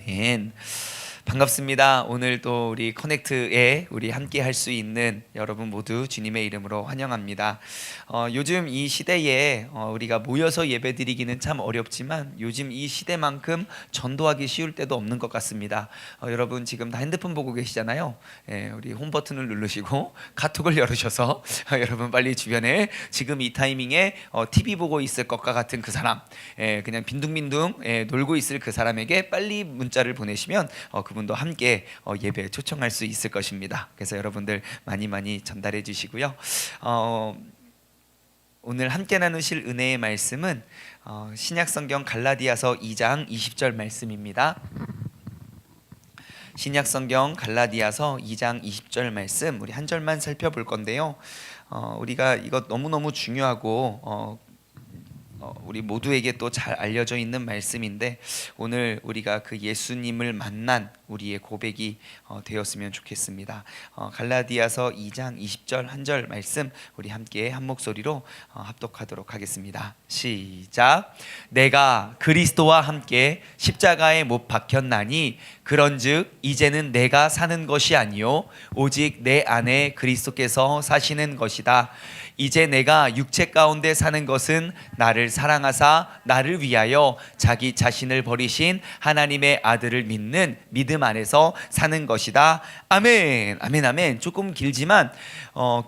아멘. 반갑습니다. 오늘 또 우리 커넥트에 우리 함께 할 수 있는 여러분 모두 주님의 이름으로 환영합니다. 요즘 이 시대에 우리가 모여서 예배드리기는 참 어렵지만 요즘 이 시대만큼 전도하기 쉬울 때도 없는 것 같습니다. 여러분 지금 다 핸드폰 보고 계시잖아요. 우리 홈 버튼을 누르시고 카톡을 열으셔서 여러분 빨리 주변에 지금 이 타이밍에 TV 보고 있을 것과 같은 그 사람, 그냥 빈둥빈둥 놀고 있을 그 사람에게 빨리 문자를 보내시면 그분도 함께 예배에 초청할 수 있을 것입니다. 그래서 여러분들 많이 전달해 주시고요. 오늘 함께 나누실 은혜의 말씀은 신약성경 갈라디아서 2장 20절 말씀입니다. 신약성경 갈라디아서 2장 20절 말씀 우리 한 절만 살펴볼 건데요. 우리가 이거 너무너무 중요하고 우리 모두에게 또 잘 알려져 있는 말씀인데 오늘 우리가 그 예수님을 만난 우리의 고백이 되었으면 좋겠습니다. 갈라디아서 2장 20절 한 절 말씀 우리 함께 한 목소리로 합독하도록 하겠습니다. 시작. 내가 그리스도와 함께 십자가에 못 박혔나니 그런즉 이제는 내가 사는 것이 아니요 오직 내 안에 그리스도께서 사시는 것이다. 이제 내가 육체 가운데 사는 것은 나를 사랑하사 나를 위하여 자기 자신을 버리신 하나님의 아들을 믿는 믿음 안에서 사는 것이다. 아멘. 아멘. 아멘. 조금 길지만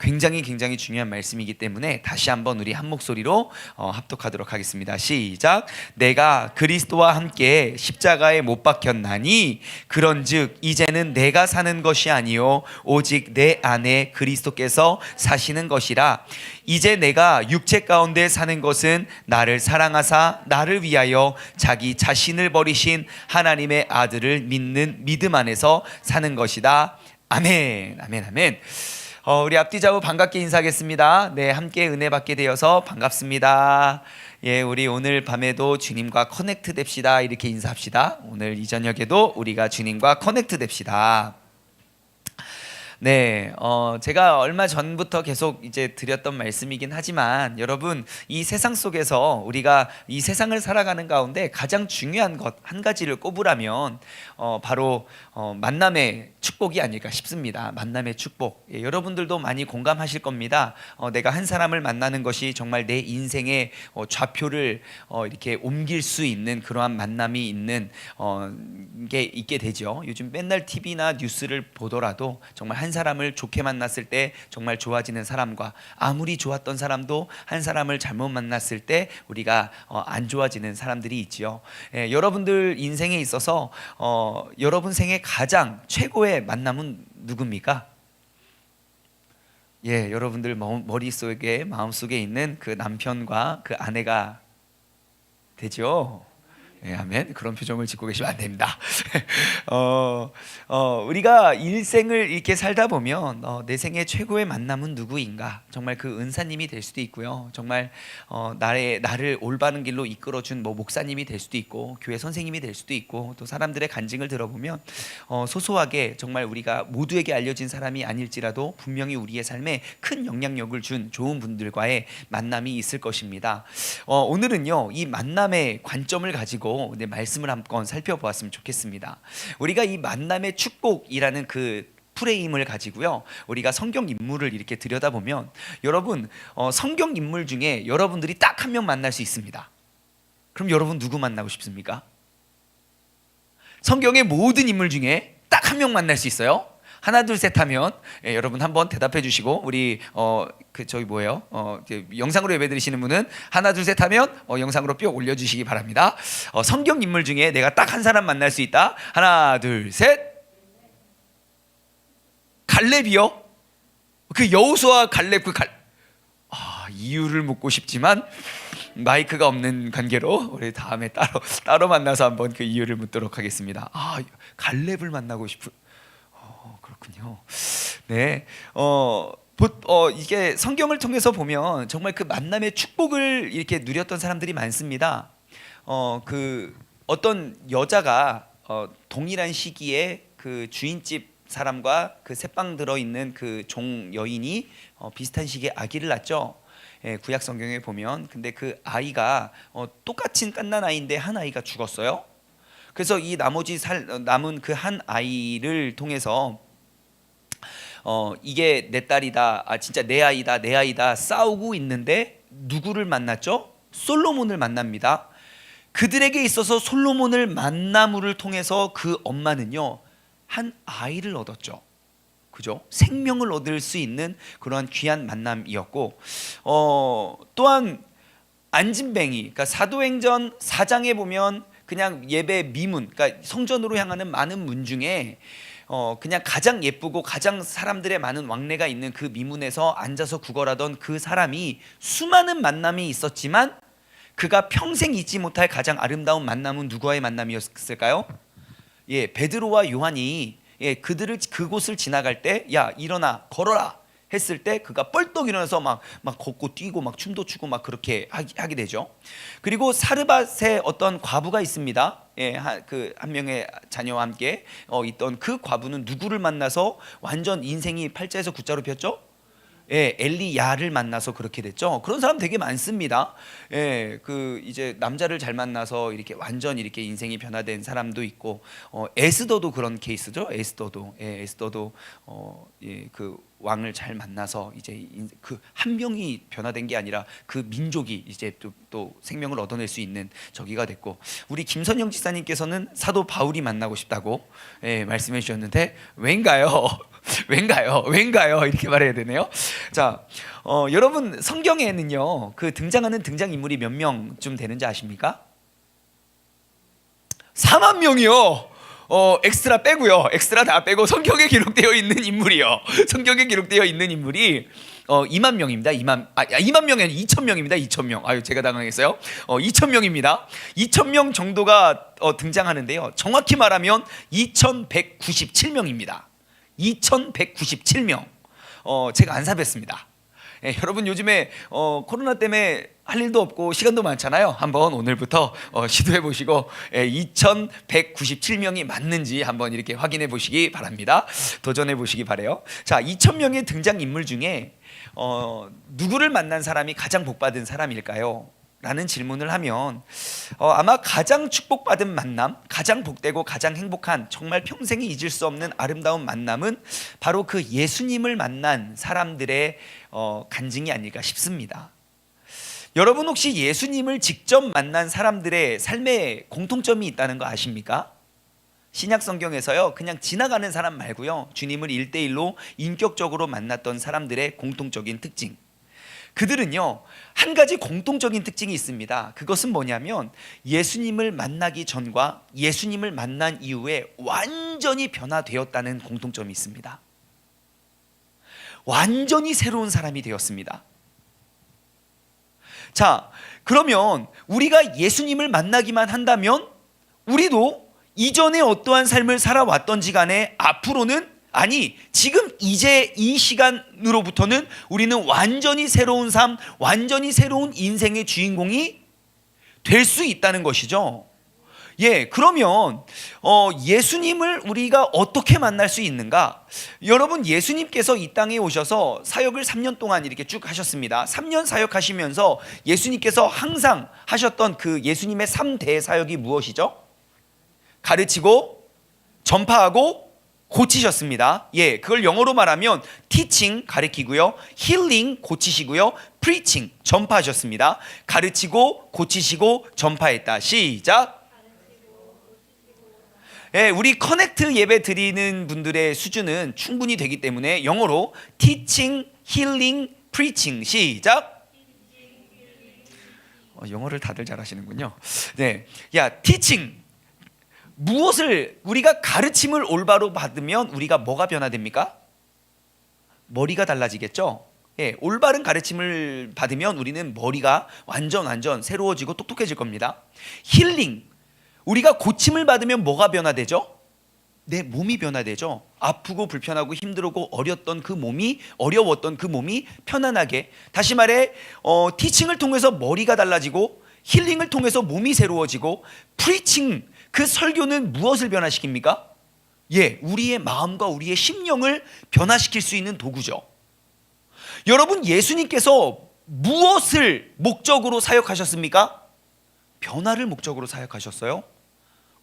굉장히 중요한 말씀이기 때문에 다시 한번 우리 한 목소리로 합독하도록 하겠습니다. 시작. 내가 그리스도와 함께 십자가에 못 박혔나니 그런즉 이제는 내가 사는 것이 아니요 오직 내 안에 그리스도께서 사시는 것이라. 이제 내가 육체 가운데 사는 것은 나를 사랑하사 나를 위하여 자기 자신을 버리신 하나님의 아들을 믿는 믿음 안에서 사는 것이다. 아멘. 아멘. 아멘. 우리 앞뒤 좌우 반갑게 인사하겠습니다. 네, 함께 은혜 받게 되어서 반갑습니다. 예, 우리 오늘 밤에도 주님과 커넥트 됩시다. 이렇게 인사합시다. 오늘 이 저녁에도 우리가 주님과 커넥트 됩시다. 네, 제가 얼마 전부터 계속 이제 드렸던 말씀이긴 하지만 여러분 이 세상 속에서 우리가 이 세상을 살아가는 가운데 가장 중요한 것 한 가지를 꼽으라면 바로 만남의 축복이 아닐까 싶습니다. 만남의 축복. 예, 여러분들도 많이 공감하실 겁니다. 내가 한 사람을 만나는 것이 정말 내 인생의 좌표를 이렇게 옮길 수 있는 그러한 만남이 있는 게 있게 되죠. 요즘 맨날 TV나 뉴스를 보더라도 정말 한 사람을 좋게 만났을 때 정말 좋아지는 사람과 아무리 좋았던 사람도 한 사람을 잘못 만났을 때 우리가 안 좋아지는 사람들이 있지요. 예, 여러분들 인생에 있어서 여러분 생애 가장 최고의 만남은 누굽니까? 예, 여러분들 머릿속에 마음속에 있는 그 남편과 그 아내가 되죠. 예, 아멘. 그런 표정을 짓고 계시면 안 됩니다. 우리가 일생을 이렇게 살다 보면 내 생애 최고의 만남은 누구인가? 정말 그 은사님이 될 수도 있고요. 정말 나를 올바른 길로 이끌어준 목사님이 될 수도 있고 교회 선생님이 될 수도 있고 또 사람들의 간증을 들어보면 소소하게 정말 우리가 모두에게 알려진 사람이 아닐지라도 분명히 우리의 삶에 큰 영향력을 준 좋은 분들과의 만남이 있을 것입니다. 오늘은요 이 만남의 관점을 가지고 말씀을 한번 살펴보았으면 좋겠습니다. 우리가 이 만남의 축복이라는 그 프레임을 가지고요 우리가 성경 인물을 이렇게 들여다보면 여러분 성경 인물 중에 여러분들이 딱 한 명 만날 수 있습니다. 그럼 여러분 누구 만나고 싶습니까? 성경의 모든 인물 중에 딱 한 명 만날 수 있어요. 하나 둘 셋 하면 여러분 한번 대답해 주시고 우리 저기 뭐예요? 영상으로 예배 드리시는 분은 하나 둘 셋 하면 영상으로 뿅 올려주시기 바랍니다. 성경 인물 중에 내가 딱 한 사람 만날 수 있다. 하나 둘 셋. 갈렙이요? 그 여호수아 갈렙 이유를 묻고 싶지만 마이크가 없는 관계로 우리 다음에 따로 만나서 한번 그 이유를 묻도록 하겠습니다. 갈렙을 만나고 싶은. 그렇군요. 네, 이게 성경을 통해서 보면 정말 그 만남의 축복을 이렇게 누렸던 사람들이 많습니다. 그 어떤 여자가 동일한 시기에 그 주인집 사람과 그 새빵 들어 있는 그 종 여인이 비슷한 시기에 아기를 낳죠. 예, 구약 성경에 보면 근데 그 아이가 똑같은 갓난 아이인데 한 아이가 죽었어요. 그래서 이 나머지 남은 그 한 아이를 통해서 이게 내 딸이다, 진짜 내 아이다 싸우고 있는데 누구를 만났죠? 솔로몬을 만납니다. 그들에게 있어서 솔로몬을 만남을 통해서 그 엄마는요 한 아이를 얻었죠. 그죠? 생명을 얻을 수 있는 그러한 귀한 만남이었고, 또한 안진뱅이, 그러니까 사도행전 4장에 보면 그냥 예배 미문, 그러니까 성전으로 향하는 많은 문 중에 그냥 가장 예쁘고 가장 사람들의 많은 왕래가 있는 그 미문에서 앉아서 구걸하던 그 사람이 수많은 만남이 있었지만 그가 평생 잊지 못할 가장 아름다운 만남은 누구와의 만남이었을까요? 예, 베드로와 요한이 그곳을 지나갈 때 야 일어나 걸어라 했을 때 그가 뻘떡 일어나서 막 걷고 뛰고 막 춤도 추고 막 그렇게 하게 되죠. 그리고 사르밧의 어떤 과부가 있습니다. 그 한 명의 자녀와 함께 있던 그 과부는 누구를 만나서 완전 인생이 팔자에서 구자로 폈죠? 엘리야를 만나서 그렇게 됐죠. 그런 사람 되게 많습니다. 그 이제 남자를 잘 만나서 이렇게 완전 이렇게 인생이 변화된 사람도 있고, 에스더도 그런 케이스죠. 에스더도 그 왕을 잘 만나서 이제 그 한 명이 변화된 게 아니라 그 민족이 이제 또 생명을 얻어낼 수 있는 저기가 됐고, 우리 김선영 지사님께서는 사도 바울이 만나고 싶다고 말씀해 주셨는데 왠가요? 왠가요? 이렇게 말해야 되네요. 자, 여러분 성경에는요 그 등장하는 등장인물이 몇 명쯤 되는지 아십니까? 4만 명이요. 엑스트라 빼고요. 엑스트라 다 빼고 성경에 기록되어 있는 인물이요. 성경에 기록되어 있는 인물이 2만 명입니다. 2만 명이 아니라 2천 명입니다. 2천 명. 아유 제가 당황했어요. 2천 명입니다. 2천 명 정도가 등장하는데요. 정확히 말하면 2,197명입니다. 2,197명. 제가 안 사뵀습니다. 여러분 요즘에 코로나 때문에 할 일도 없고 시간도 많잖아요. 한번 오늘부터 시도해 보시고 2,197명이 맞는지 한번 이렇게 확인해 보시기 바랍니다. 도전해 보시기 바래요. 자, 2,000명의 등장 인물 중에 누구를 만난 사람이 가장 복받은 사람일까요? 라는 질문을 하면 아마 가장 축복받은 만남, 가장 복되고 가장 행복한, 정말 평생에 잊을 수 없는 아름다운 만남은 바로 그 예수님을 만난 사람들의 간증이 아닐까 싶습니다. 여러분 혹시 예수님을 직접 만난 사람들의 삶에 공통점이 있다는 거 아십니까? 신약 성경에서요 그냥 지나가는 사람 말고요 주님을 1대1로 인격적으로 만났던 사람들의 공통적인 특징, 그들은요 한 가지 공통적인 특징이 있습니다. 그것은 뭐냐면 예수님을 만나기 전과 예수님을 만난 이후에 완전히 변화되었다는 공통점이 있습니다. 완전히 새로운 사람이 되었습니다. 자, 그러면 우리가 예수님을 만나기만 한다면 우리도 이전에 어떠한 삶을 살아왔던지 간에 앞으로는, 아니 지금 이제 이 시간으로부터는 우리는 완전히 새로운 삶, 완전히 새로운 인생의 주인공이 될 수 있다는 것이죠. 그러면 예수님을 우리가 어떻게 만날 수 있는가? 여러분 예수님께서 이 땅에 오셔서 사역을 3년 동안 이렇게 쭉 하셨습니다. 3년 사역하시면서 예수님께서 항상 하셨던 그 예수님의 3대 사역이 무엇이죠? 가르치고 전파하고 고치셨습니다. 그걸 영어로 말하면 teaching 가르치고요, healing 고치시고요, preaching 전파하셨습니다. 가르치고 고치시고 전파했다. 시작. 우리 커넥트 예배 드리는 분들의 수준은 충분히 되기 때문에 영어로 teaching, healing, preaching. 시작. 영어를 다들 잘하시는군요. teaching. 무엇을 우리가 가르침을 올바로 받으면 우리가 뭐가 변화됩니까? 머리가 달라지겠죠. 올바른 가르침을 받으면 우리는 머리가 완전 새로워지고 똑똑해질 겁니다. 힐링. 우리가 고침을 받으면 뭐가 변화되죠? 내 몸이 변화되죠. 아프고 불편하고 힘들고 어려웠던 그 몸이 편안하게, 다시 말해 티칭을 통해서 머리가 달라지고 힐링을 통해서 몸이 새로워지고, 프리칭, 그 설교는 무엇을 변화시킵니까? 우리의 마음과 우리의 심령을 변화시킬 수 있는 도구죠. 여러분 예수님께서 무엇을 목적으로 사역하셨습니까? 변화를 목적으로 사역하셨어요.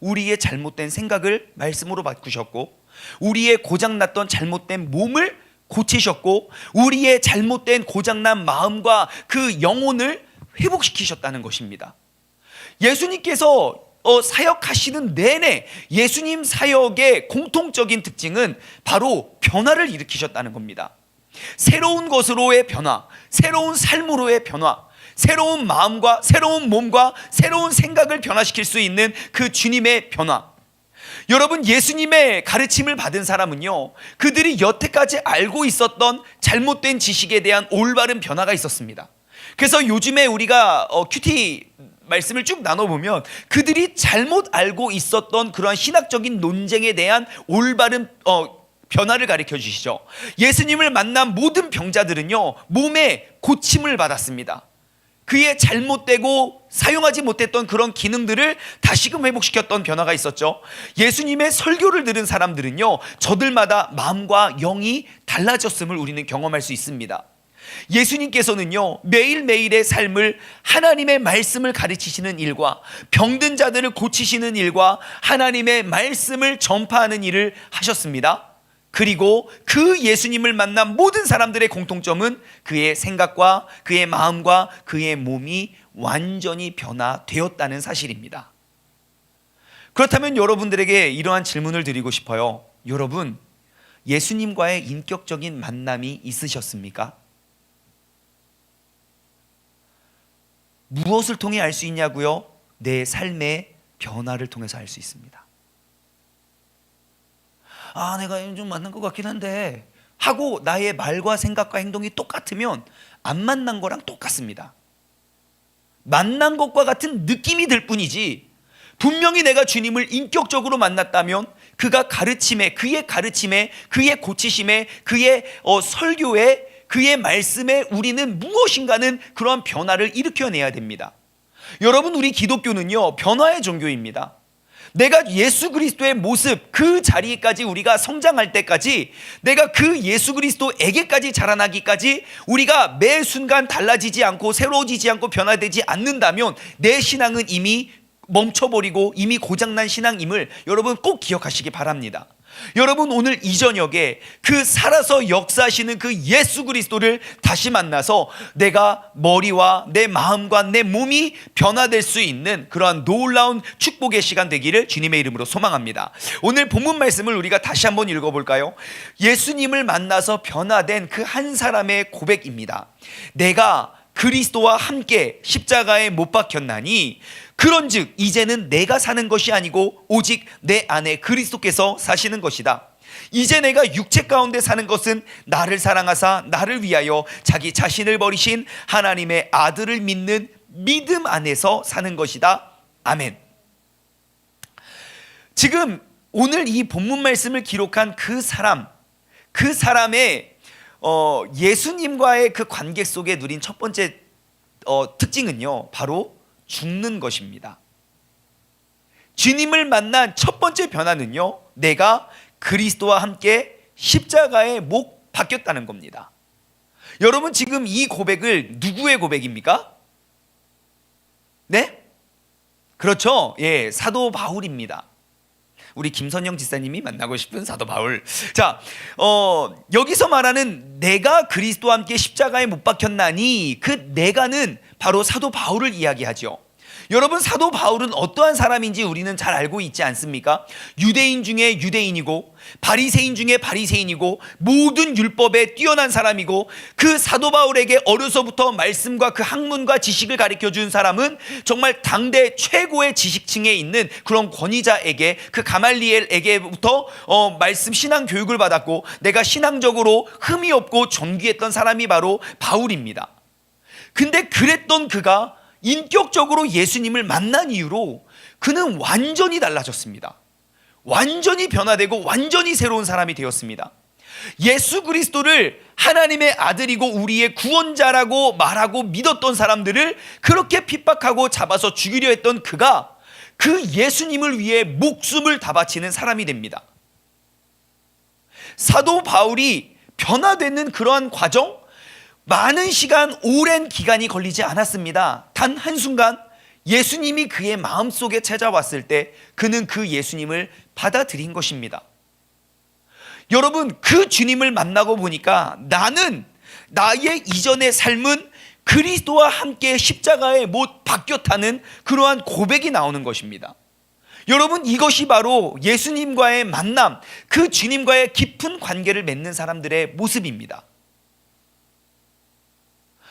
우리의 잘못된 생각을 말씀으로 바꾸셨고, 우리의 고장났던 잘못된 몸을 고치셨고, 우리의 잘못된 고장난 마음과 그 영혼을 회복시키셨다는 것입니다. 예수님께서 사역하시는 내내 예수님 사역의 공통적인 특징은 바로 변화를 일으키셨다는 겁니다. 새로운 것으로의 변화, 새로운 삶으로의 변화, 새로운 마음과 새로운 몸과 새로운 생각을 변화시킬 수 있는 그 주님의 변화. 여러분, 예수님의 가르침을 받은 사람은요, 그들이 여태까지 알고 있었던 잘못된 지식에 대한 올바른 변화가 있었습니다. 그래서 요즘에 우리가 큐티 말씀을 쭉 나눠보면 그들이 잘못 알고 있었던 그러한 신학적인 논쟁에 대한 올바른 변화를 가르쳐 주시죠. 예수님을 만난 모든 병자들은요, 몸에 고침을 받았습니다. 그의 잘못되고 사용하지 못했던 그런 기능들을 다시금 회복시켰던 변화가 있었죠. 예수님의 설교를 들은 사람들은요, 저들마다 마음과 영이 달라졌음을 우리는 경험할 수 있습니다. 예수님께서는요, 매일매일의 삶을 하나님의 말씀을 가르치시는 일과 병든 자들을 고치시는 일과 하나님의 말씀을 전파하는 일을 하셨습니다. 그리고 그 예수님을 만난 모든 사람들의 공통점은 그의 생각과 그의 마음과 그의 몸이 완전히 변화되었다는 사실입니다. 그렇다면 여러분들에게 이러한 질문을 드리고 싶어요. 여러분, 예수님과의 인격적인 만남이 있으셨습니까? 무엇을 통해 알 수 있냐고요? 내 삶의 변화를 통해서 알 수 있습니다. 내가 좀 맞는 것 같긴 한데 하고 나의 말과 생각과 행동이 똑같으면 안 만난 거랑 똑같습니다. 만난 것과 같은 느낌이 들 뿐이지, 분명히 내가 주님을 인격적으로 만났다면 그가 가르침에, 그의 가르침에, 그의 고치심에, 그의 설교에, 그의 말씀에 우리는 무엇인가는 그러한 변화를 일으켜내야 됩니다. 여러분, 우리 기독교는요, 변화의 종교입니다. 내가 예수 그리스도의 모습, 그 자리까지 우리가 성장할 때까지, 내가 그 예수 그리스도에게까지 자라나기까지 우리가 매 순간 달라지지 않고 새로워지지 않고 변화되지 않는다면 내 신앙은 이미 멈춰버리고 이미 고장난 신앙임을 여러분 꼭 기억하시기 바랍니다. 여러분, 오늘 이 저녁에 그 살아서 역사하시는 그 예수 그리스도를 다시 만나서 내가 머리와 내 마음과 내 몸이 변화될 수 있는 그러한 놀라운 축복의 시간 되기를 주님의 이름으로 소망합니다. 오늘 본문 말씀을 우리가 다시 한번 읽어볼까요? 예수님을 만나서 변화된 그 한 사람의 고백입니다. 내가 그리스도와 함께 십자가에 못 박혔나니 그런즉 이제는 내가 사는 것이 아니고 오직 내 안에 그리스도께서 사시는 것이다. 이제 내가 육체 가운데 사는 것은 나를 사랑하사 나를 위하여 자기 자신을 버리신 하나님의 아들을 믿는 믿음 안에서 사는 것이다. 아멘. 지금 오늘 이 본문 말씀을 기록한 그 사람의 예수님과의 그 관계 속에 누린 첫 번째 특징은요, 바로 죽는 것입니다. 주님을 만난 첫 번째 변화는요, 내가 그리스도와 함께 십자가에 못 박혔다는 겁니다. 여러분, 지금 이 고백을 누구의 고백입니까? 네? 그렇죠. 예, 사도 바울입니다. 우리 김선영 지사님이 만나고 싶은 사도 바울. 자, 여기서 말하는 내가 그리스도와 함께 십자가에 못 박혔나니, 그 내가는 바로 사도 바울을 이야기하죠. 여러분, 사도 바울은 어떠한 사람인지 우리는 잘 알고 있지 않습니까? 유대인 중에 유대인이고 바리새인 중에 바리새인이고 모든 율법에 뛰어난 사람이고, 그 사도 바울에게 어려서부터 말씀과 그 학문과 지식을 가르쳐 준 사람은 정말 당대 최고의 지식층에 있는 그런 권위자에게, 그 가말리엘에게부터 말씀 신앙 교육을 받았고 내가 신앙적으로 흠이 없고 존귀했던 사람이 바로 바울입니다. 근데 그랬던 그가 인격적으로 예수님을 만난 이후로 그는 완전히 달라졌습니다. 완전히 변화되고 완전히 새로운 사람이 되었습니다. 예수 그리스도를 하나님의 아들이고 우리의 구원자라고 말하고 믿었던 사람들을 그렇게 핍박하고 잡아서 죽이려 했던 그가 그 예수님을 위해 목숨을 다 바치는 사람이 됩니다. 사도 바울이 변화되는 그러한 과정, 많은 시간, 오랜 기간이 걸리지 않았습니다. 단 한순간 예수님이 그의 마음속에 찾아왔을 때 그는 그 예수님을 받아들인 것입니다. 여러분, 그 주님을 만나고 보니까 나는 나의 이전의 삶은 그리스도와 함께 십자가에 못 박혔다는 그러한 고백이 나오는 것입니다. 여러분, 이것이 바로 예수님과의 만남, 그 주님과의 깊은 관계를 맺는 사람들의 모습입니다.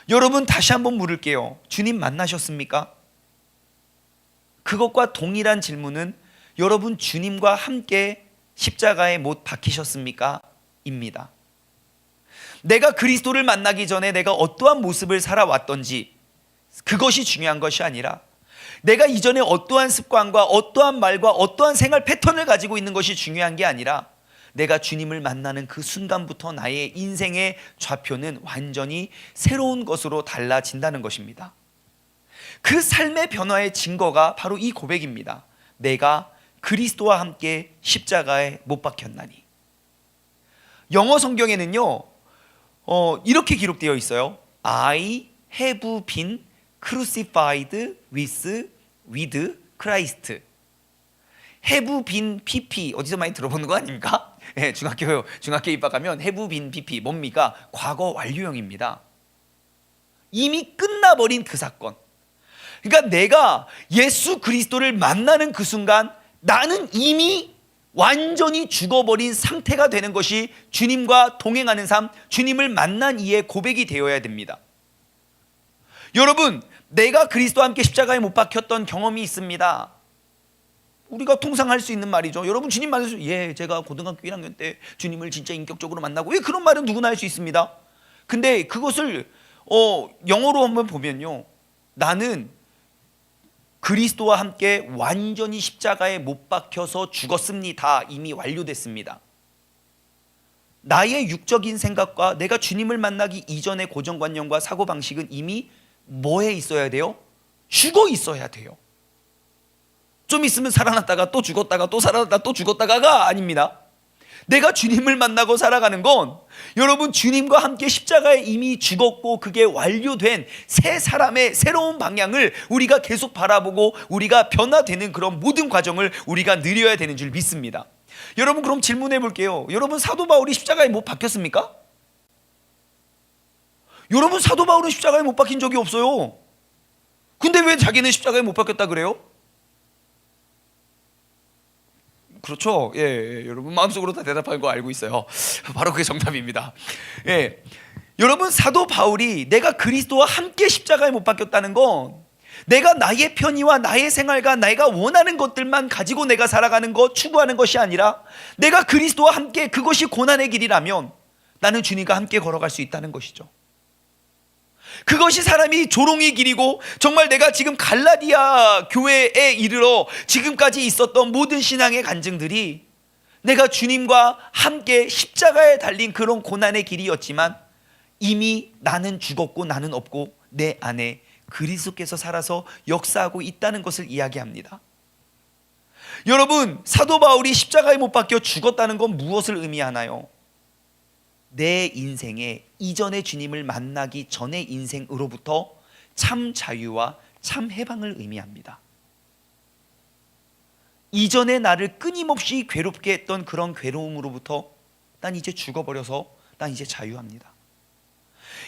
여러분, 다시 한번 물을게요. 주님 만나셨습니까? 그것과 동일한 질문은 여러분, 주님과 함께 십자가에 못 박히셨습니까? 입니다. 내가 그리스도를 만나기 전에 내가 어떠한 모습을 살아왔던지 그것이 중요한 것이 아니라 내가 이전에 어떠한 습관과 어떠한 말과 어떠한 생활 패턴을 가지고 있는 것이 중요한 게 아니라 내가 주님을 만나는 그 순간부터 나의 인생의 좌표는 완전히 새로운 것으로 달라진다는 것입니다. 그 삶의 변화의 증거가 바로 이 고백입니다. 내가 그리스도와 함께 십자가에 못 박혔나니. 영어 성경에는요 이렇게 기록되어 있어요. I have been crucified with Christ. have been PP 어디서 많이 들어보는 거 아닙니까? 네, 중학교 입학하면 have been PP 뭡니까? 과거 완료형입니다. 이미 끝나버린 그 사건. 그러니까 내가 예수 그리스도를 만나는 그 순간 나는 이미 완전히 죽어버린 상태가 되는 것이 주님과 동행하는 삶, 주님을 만난 이의 고백이 되어야 됩니다. 여러분, 내가 그리스도와 함께 십자가에 못 박혔던 경험이 있습니다. 우리가 통상 할 수 있는 말이죠. 여러분, 주님 만나서 제가 고등학교 1학년 때 주님을 진짜 인격적으로 만나고, 그런 말은 누구나 할 수 있습니다. 근데 그것을 영어로 한번 보면요, 나는 그리스도와 함께 완전히 십자가에 못 박혀서 죽었습니다. 이미 완료됐습니다. 나의 육적인 생각과 내가 주님을 만나기 이전의 고정관념과 사고방식은 이미 뭐에 있어야 돼요? 죽어 있어야 돼요. 좀 있으면 살아났다가 또 죽었다가 또 살아났다가 또 죽었다가가 아닙니다. 내가 주님을 만나고 살아가는 건 여러분, 주님과 함께 십자가에 이미 죽었고 그게 완료된 새 사람의 새로운 방향을 우리가 계속 바라보고 우리가 변화되는 그런 모든 과정을 우리가 누려야 되는 줄 믿습니다. 여러분, 그럼 질문해 볼게요. 여러분, 사도 바울이 십자가에 못 박혔습니까? 여러분, 사도 바울은 십자가에 못 박힌 적이 없어요. 근데 왜 자기는 십자가에 못 박혔다 그래요? 그렇죠. 여러분 마음속으로 다 대답하는 거 알고 있어요. 바로 그게 정답입니다. 여러분, 사도 바울이 내가 그리스도와 함께 십자가에 못 박혔다는 건 내가 나의 편의와 나의 생활과 내가 원하는 것들만 가지고 내가 살아가는 것, 추구하는 것이 아니라 내가 그리스도와 함께 그것이 고난의 길이라면 나는 주님과 함께 걸어갈 수 있다는 것이죠. 그것이 사람이 조롱의 길이고 정말 내가 지금 갈라디아 교회에 이르러 지금까지 있었던 모든 신앙의 간증들이 내가 주님과 함께 십자가에 달린 그런 고난의 길이었지만 이미 나는 죽었고 나는 없고 내 안에 그리스도께서 살아서 역사하고 있다는 것을 이야기합니다. 여러분, 사도 바울이 십자가에 못 박혀 죽었다는 건 무엇을 의미하나요? 내 인생에 이전의 주님을 만나기 전의 인생으로부터 참 자유와 참 해방을 의미합니다. 이전에 나를 끊임없이 괴롭게 했던 그런 괴로움으로부터 난 이제 죽어버려서 난 이제 자유합니다.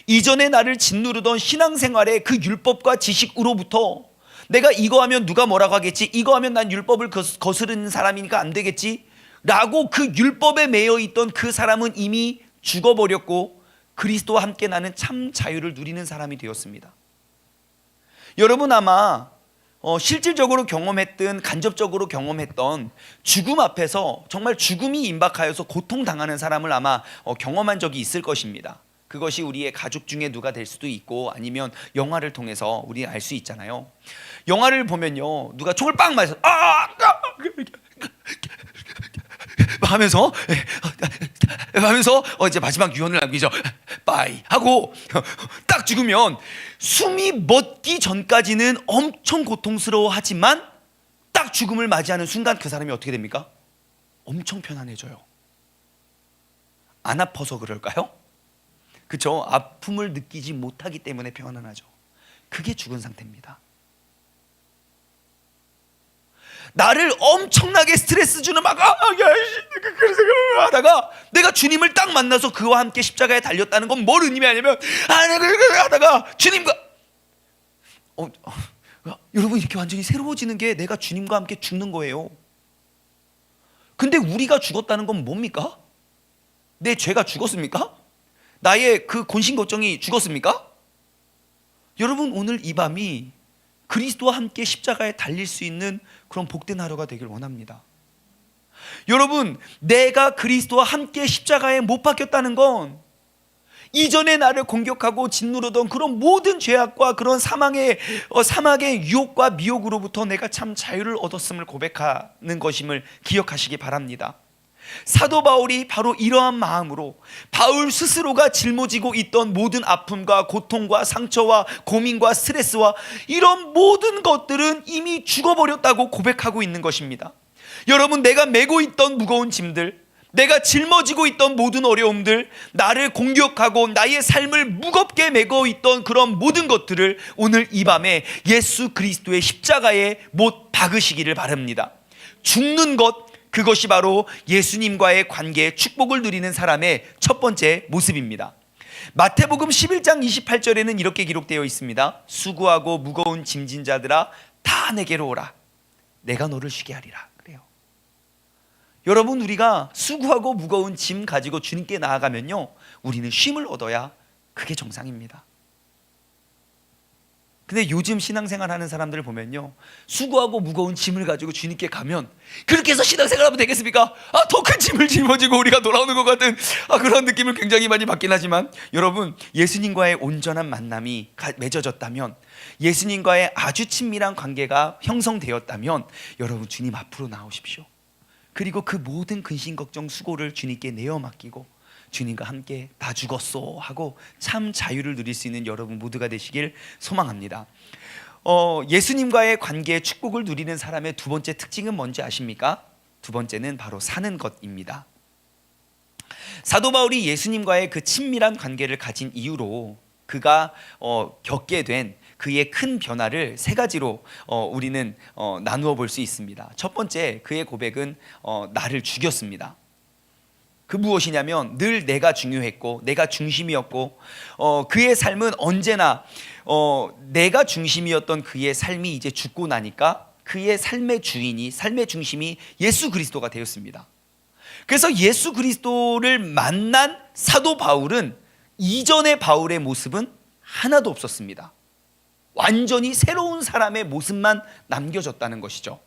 이전에 나를 짓누르던 신앙생활의 그 율법과 지식으로부터 내가 이거 하면 누가 뭐라고 하겠지, 이거 하면 난 율법을 거스르는 사람이니까 안 되겠지 라고 그 율법에 매여 있던 그 사람은 이미 죽어버렸고 그리스도와 함께 나는 참 자유를 누리는 사람이 되었습니다. 여러분, 아마 실질적으로 경험했든 간접적으로 경험했던 죽음 앞에서 정말 죽음이 임박하여서 고통당하는 사람을 아마 경험한 적이 있을 것입니다. 그것이 우리의 가족 중에 누가 될 수도 있고 아니면 영화를 통해서 우리 알 수 있잖아요. 영화를 보면요, 누가 총을 빵 맞아서 하면서 이제 마지막 유언을 남기죠. 빠이 하고 딱 죽으면 숨이 멎기 전까지는 엄청 고통스러워하지만 딱 죽음을 맞이하는 순간 그 사람이 어떻게 됩니까? 엄청 편안해져요. 안 아파서 그럴까요? 그렇죠? 아픔을 느끼지 못하기 때문에 편안하죠. 그게 죽은 상태입니다. 나를 엄청나게 스트레스 주는 막 그래서 하다가 내가 주님을 딱 만나서 그와 함께 십자가에 달렸다는 건 뭘 의미하냐면 하다가 주님과 여러분 이렇게 완전히 새로워지는 게 내가 주님과 함께 죽는 거예요. 근데 우리가 죽었다는 건 뭡니까? 내 죄가 죽었습니까? 나의 그 곤신걱정이 죽었습니까? 여러분 오늘 이 밤이 그리스도와 함께 십자가에 달릴 수 있는 그런 복된 하루가 되길 원합니다. 여러분 내가 그리스도와 함께 십자가에 못 박혔다는 건 이전에 나를 공격하고 짓누르던 그런 모든 죄악과 그런 사망의 유혹과 미혹으로부터 내가 참 자유를 얻었음을 고백하는 것임을 기억하시기 바랍니다. 사도 바울이 바로 이러한 마음으로 바울 스스로가 짊어지고 있던 모든 아픔과 고통과 상처와 고민과 스트레스와 이런 모든 것들은 이미 죽어버렸다고 고백하고 있는 것입니다. 여러분 내가 메고 있던 무거운 짐들, 내가 짊어지고 있던 모든 어려움들, 나를 공격하고 나의 삶을 무겁게 메고 있던 그런 모든 것들을 오늘 이 밤에 예수 그리스도의 십자가에 못 박으시기를 바랍니다. 죽는 것, 그것이 바로 예수님과의 관계에 축복을 누리는 사람의 첫 번째 모습입니다. 마태복음 11장 28절에는 이렇게 기록되어 있습니다. 수고하고 무거운 짐진 자들아 다 내게로 오라. 내가 너를 쉬게 하리라. 그래요. 여러분 우리가 수고하고 무거운 짐 가지고 주님께 나아가면요 우리는 쉼을 얻어야 그게 정상입니다. 근데 요즘 신앙생활 하는 사람들을 보면요 수고하고 무거운 짐을 가지고 주님께 가면 그렇게 해서 신앙생활하면 되겠습니까? 더 큰 짐을 짊어지고 우리가 돌아오는 것 같은 그런 느낌을 굉장히 많이 받긴 하지만 여러분 예수님과의 온전한 만남이 맺어졌다면 예수님과의 아주 친밀한 관계가 형성되었다면 여러분 주님 앞으로 나오십시오. 그리고 그 모든 근심 걱정 수고를 주님께 내어 맡기고 주님과 함께 다 죽었소 하고 참 자유를 누릴 수 있는 여러분 모두가 되시길 소망합니다. 예수님과의 관계에 축복을 누리는 사람의 두 번째 특징은 뭔지 아십니까? 두 번째는 바로 사는 것입니다. 사도 바울이 예수님과의 그 친밀한 관계를 가진 이유로 그가 겪게 된 그의 큰 변화를 세 가지로 우리는 나누어 볼 수 있습니다. 첫 번째, 그의 고백은 나를 죽였습니다. 그 무엇이냐면 늘 내가 중요했고 내가 중심이었고 그의 삶은 언제나 내가 중심이었던 그의 삶이 이제 죽고 나니까 그의 삶의 주인이, 삶의 중심이 예수 그리스도가 되었습니다. 그래서 예수 그리스도를 만난 사도 바울은 이전의 바울의 모습은 하나도 없었습니다. 완전히 새로운 사람의 모습만 남겨졌다는 것이죠.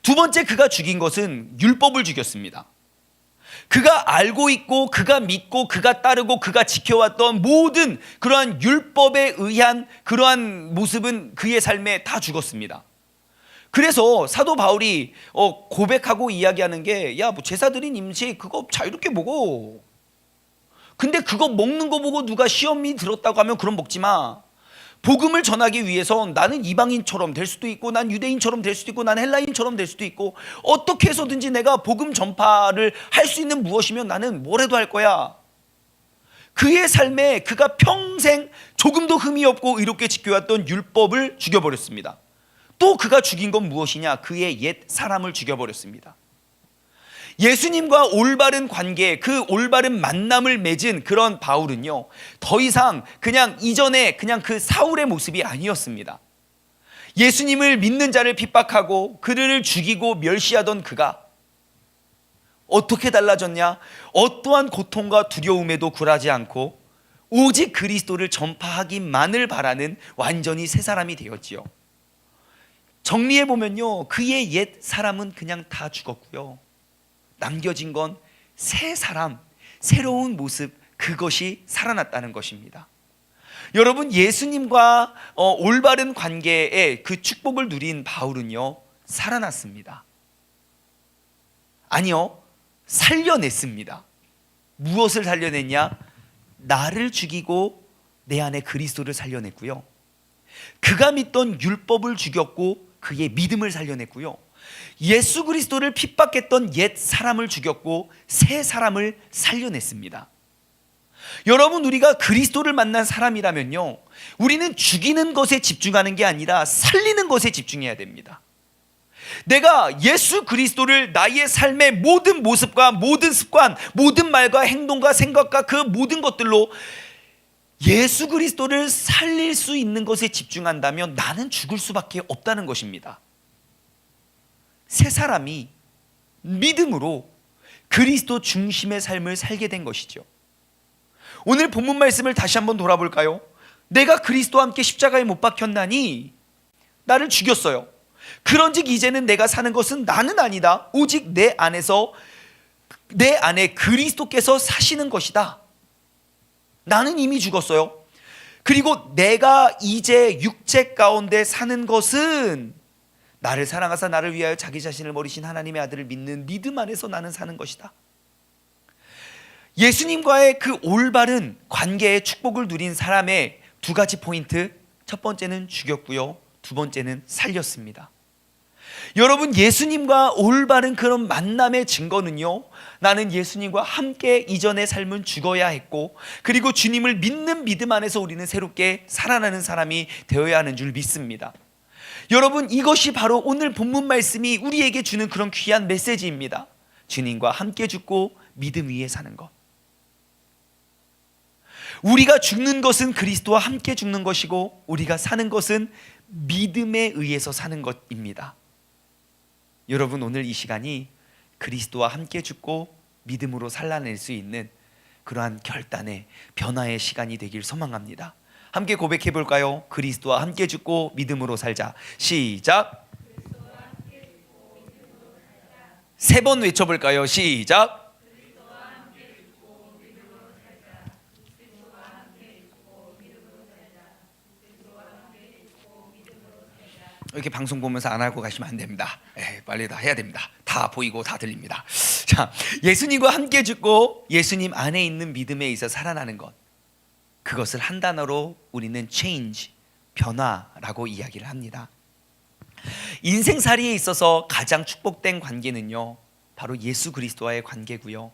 두 번째, 그가 죽인 것은 율법을 죽였습니다. 그가 알고 있고 그가 믿고 그가 따르고 그가 지켜왔던 모든 그러한 율법에 의한 그러한 모습은 그의 삶에 다 죽었습니다. 그래서 사도 바울이 고백하고 이야기하는 게 뭐 제사 드린 임시 그거 자유롭게 먹어. 근데 그거 먹는 거 보고 누가 시험이 들었다고 하면 그럼 먹지 마. 복음을 전하기 위해서 나는 이방인처럼 될 수도 있고 난 유대인처럼 될 수도 있고 난 헬라인처럼 될 수도 있고 어떻게 해서든지 내가 복음 전파를 할 수 있는 무엇이면 나는 뭐라도 할 거야. 그의 삶에 그가 평생 조금도 흠이 없고 의롭게 지켜왔던 율법을 죽여버렸습니다. 또 그가 죽인 건 무엇이냐? 그의 옛 사람을 죽여버렸습니다. 예수님과 올바른 관계, 그 올바른 만남을 맺은 그런 바울은요 더 이상 그냥 이전에 그냥 그 사울의 모습이 아니었습니다. 예수님을 믿는 자를 핍박하고 그들을 죽이고 멸시하던 그가 어떻게 달라졌냐? 어떠한 고통과 두려움에도 굴하지 않고 오직 그리스도를 전파하기만을 바라는 완전히 새 사람이 되었지요. 정리해보면요 그의 옛 사람은 그냥 다 죽었고요 남겨진 건 새 사람, 새로운 모습, 그것이 살아났다는 것입니다. 여러분 예수님과 올바른 관계에 그 축복을 누린 바울은요 살아났습니다. 아니요, 살려냈습니다. 무엇을 살려냈냐? 나를 죽이고 내 안에 그리스도를 살려냈고요, 그가 믿던 율법을 죽였고 그의 믿음을 살려냈고요, 예수 그리스도를 핍박했던 옛 사람을 죽였고 새 사람을 살려냈습니다. 여러분 우리가 그리스도를 만난 사람이라면요 우리는 죽이는 것에 집중하는 게 아니라 살리는 것에 집중해야 됩니다. 내가 예수 그리스도를 나의 삶의 모든 모습과 모든 습관, 모든 말과 행동과 생각과 그 모든 것들로 예수 그리스도를 살릴 수 있는 것에 집중한다면 나는 죽을 수밖에 없다는 것입니다. 새 사람이 믿음으로 그리스도 중심의 삶을 살게 된 것이죠. 오늘 본문 말씀을 다시 한번 돌아볼까요? 내가 그리스도와 함께 십자가에 못 박혔나니 나를 죽였어요. 그런즉 이제는 내가 사는 것은 나는 아니다. 오직 내 안에 그리스도께서 사시는 것이다. 나는 이미 죽었어요. 그리고 내가 이제 육체 가운데 사는 것은 나를 사랑하사 나를 위하여 자기 자신을 버리신 하나님의 아들을 믿는 믿음 안에서 나는 사는 것이다. 예수님과의 그 올바른 관계의 축복을 누린 사람의 두 가지 포인트. 첫 번째는 죽였고요, 두 번째는 살렸습니다. 여러분, 예수님과 올바른 그런 만남의 증거는요, 나는 예수님과 함께 이전의 삶은 죽어야 했고, 그리고 주님을 믿는 믿음 안에서 우리는 새롭게 살아나는 사람이 되어야 하는 줄 믿습니다. 여러분, 이것이 바로 오늘 본문 말씀이 우리에게 주는 그런 귀한 메시지입니다. 주님과 함께 죽고 믿음 위에 사는 것. 우리가 죽는 것은 그리스도와 함께 죽는 것이고, 우리가 사는 것은 믿음에 의해서 사는 것입니다. 여러분, 오늘 이 시간이 그리스도와 함께 죽고 믿음으로 살아낼 수 있는 그러한 결단의 변화의 시간이 되길 소망합니다. 함께 고백해 볼까요? 그리스도와 함께 죽고 믿음으로 살자. 시작. 세 번 외쳐볼까요? 시작. 이렇게 방송 보면서 안 하고 가시면 안 됩니다. 빨리 다 해야 됩니다. 다 보이고 다 들립니다. 자, 예수님과 함께 죽고 예수님 안에 있는 믿음에 있어 살아나는 것, 그것을 한 단어로 우리는 change, 변화라고 이야기를 합니다. 인생살이에 있어서 가장 축복된 관계는요, 바로 예수 그리스도와의 관계고요,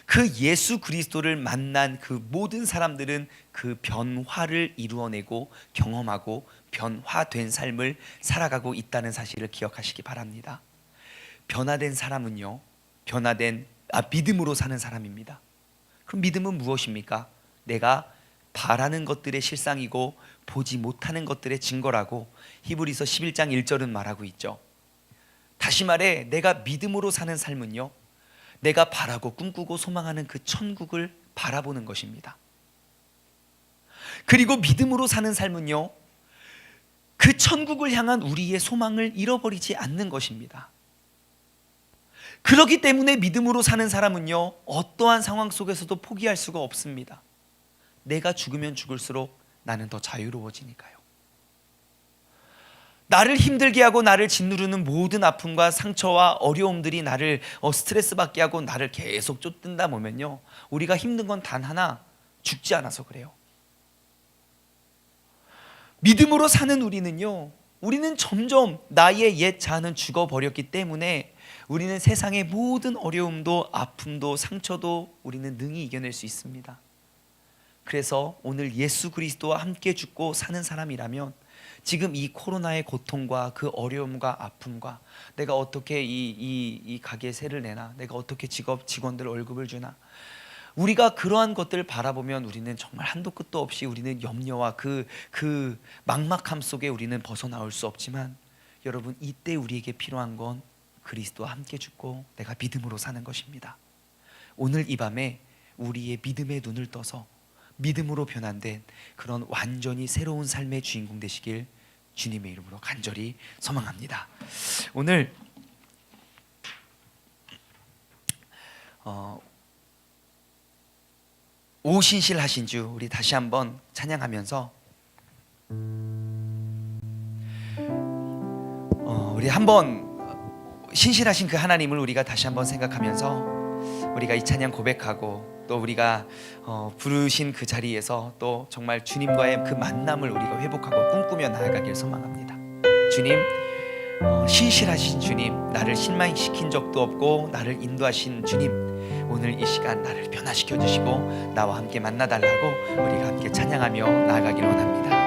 그 예수 그리스도를 만난 그 모든 사람들은 그 변화를 이루어내고 경험하고 변화된 삶을 살아가고 있다는 사실을 기억하시기 바랍니다. 변화된 사람은요, 믿음으로 사는 사람입니다. 그럼 믿음은 무엇입니까? 내가 바라는 것들의 실상이고 보지 못하는 것들의 증거라고 히브리서 11장 1절은 말하고 있죠. 다시 말해, 내가 믿음으로 사는 삶은요, 내가 바라고 꿈꾸고 소망하는 그 천국을 바라보는 것입니다. 그리고 믿음으로 사는 삶은요, 그 천국을 향한 우리의 소망을 잃어버리지 않는 것입니다. 그렇기 때문에 믿음으로 사는 사람은요, 어떠한 상황 속에서도 포기할 수가 없습니다. 내가 죽으면 죽을수록 나는 더 자유로워지니까요. 나를 힘들게 하고 나를 짓누르는 모든 아픔과 상처와 어려움들이 나를 스트레스 받게 하고 나를 계속 쫓든다 보면요, 우리가 힘든 건 단 하나, 죽지 않아서 그래요. 믿음으로 사는 우리는 점점 나의 옛 자아는 죽어버렸기 때문에 우리는 세상의 모든 어려움도 아픔도 상처도 우리는 능히 이겨낼 수 있습니다. 그래서 오늘 예수 그리스도와 함께 죽고 사는 사람이라면 지금 이 코로나의 고통과 그 어려움과 아픔과 내가 어떻게 이 가게에 세를 내나, 내가 어떻게 직원들 월급을 주나, 우리가 그러한 것들을 바라보면 우리는 정말 한도 끝도 없이 우리는 염려와 그 막막함 속에 우리는 벗어나올 수 없지만, 여러분, 이때 우리에게 필요한 건 그리스도와 함께 죽고 내가 믿음으로 사는 것입니다. 오늘 이 밤에 우리의 믿음의 눈을 떠서 믿음으로 변환된 그런 완전히 새로운 삶의 주인공 되시길 주님의 이름으로 간절히 소망합니다. 오늘 오신실하신 주 우리 다시 한번 찬양하면서 우리 한번 신실하신 그 하나님을 우리가 다시 한번 생각하면서 우리가 이 찬양 고백하고 또 우리가 부르신 그 자리에서 또 정말 주님과의 그 만남을 우리가 회복하고 꿈꾸며 나아가길 소망합니다. 주님, 신실하신 주님, 나를 실망시킨 적도 없고 나를 인도하신 주님, 오늘 이 시간 나를 변화시켜 주시고 나와 함께 만나달라고 우리가 함께 찬양하며 나아가길 원합니다.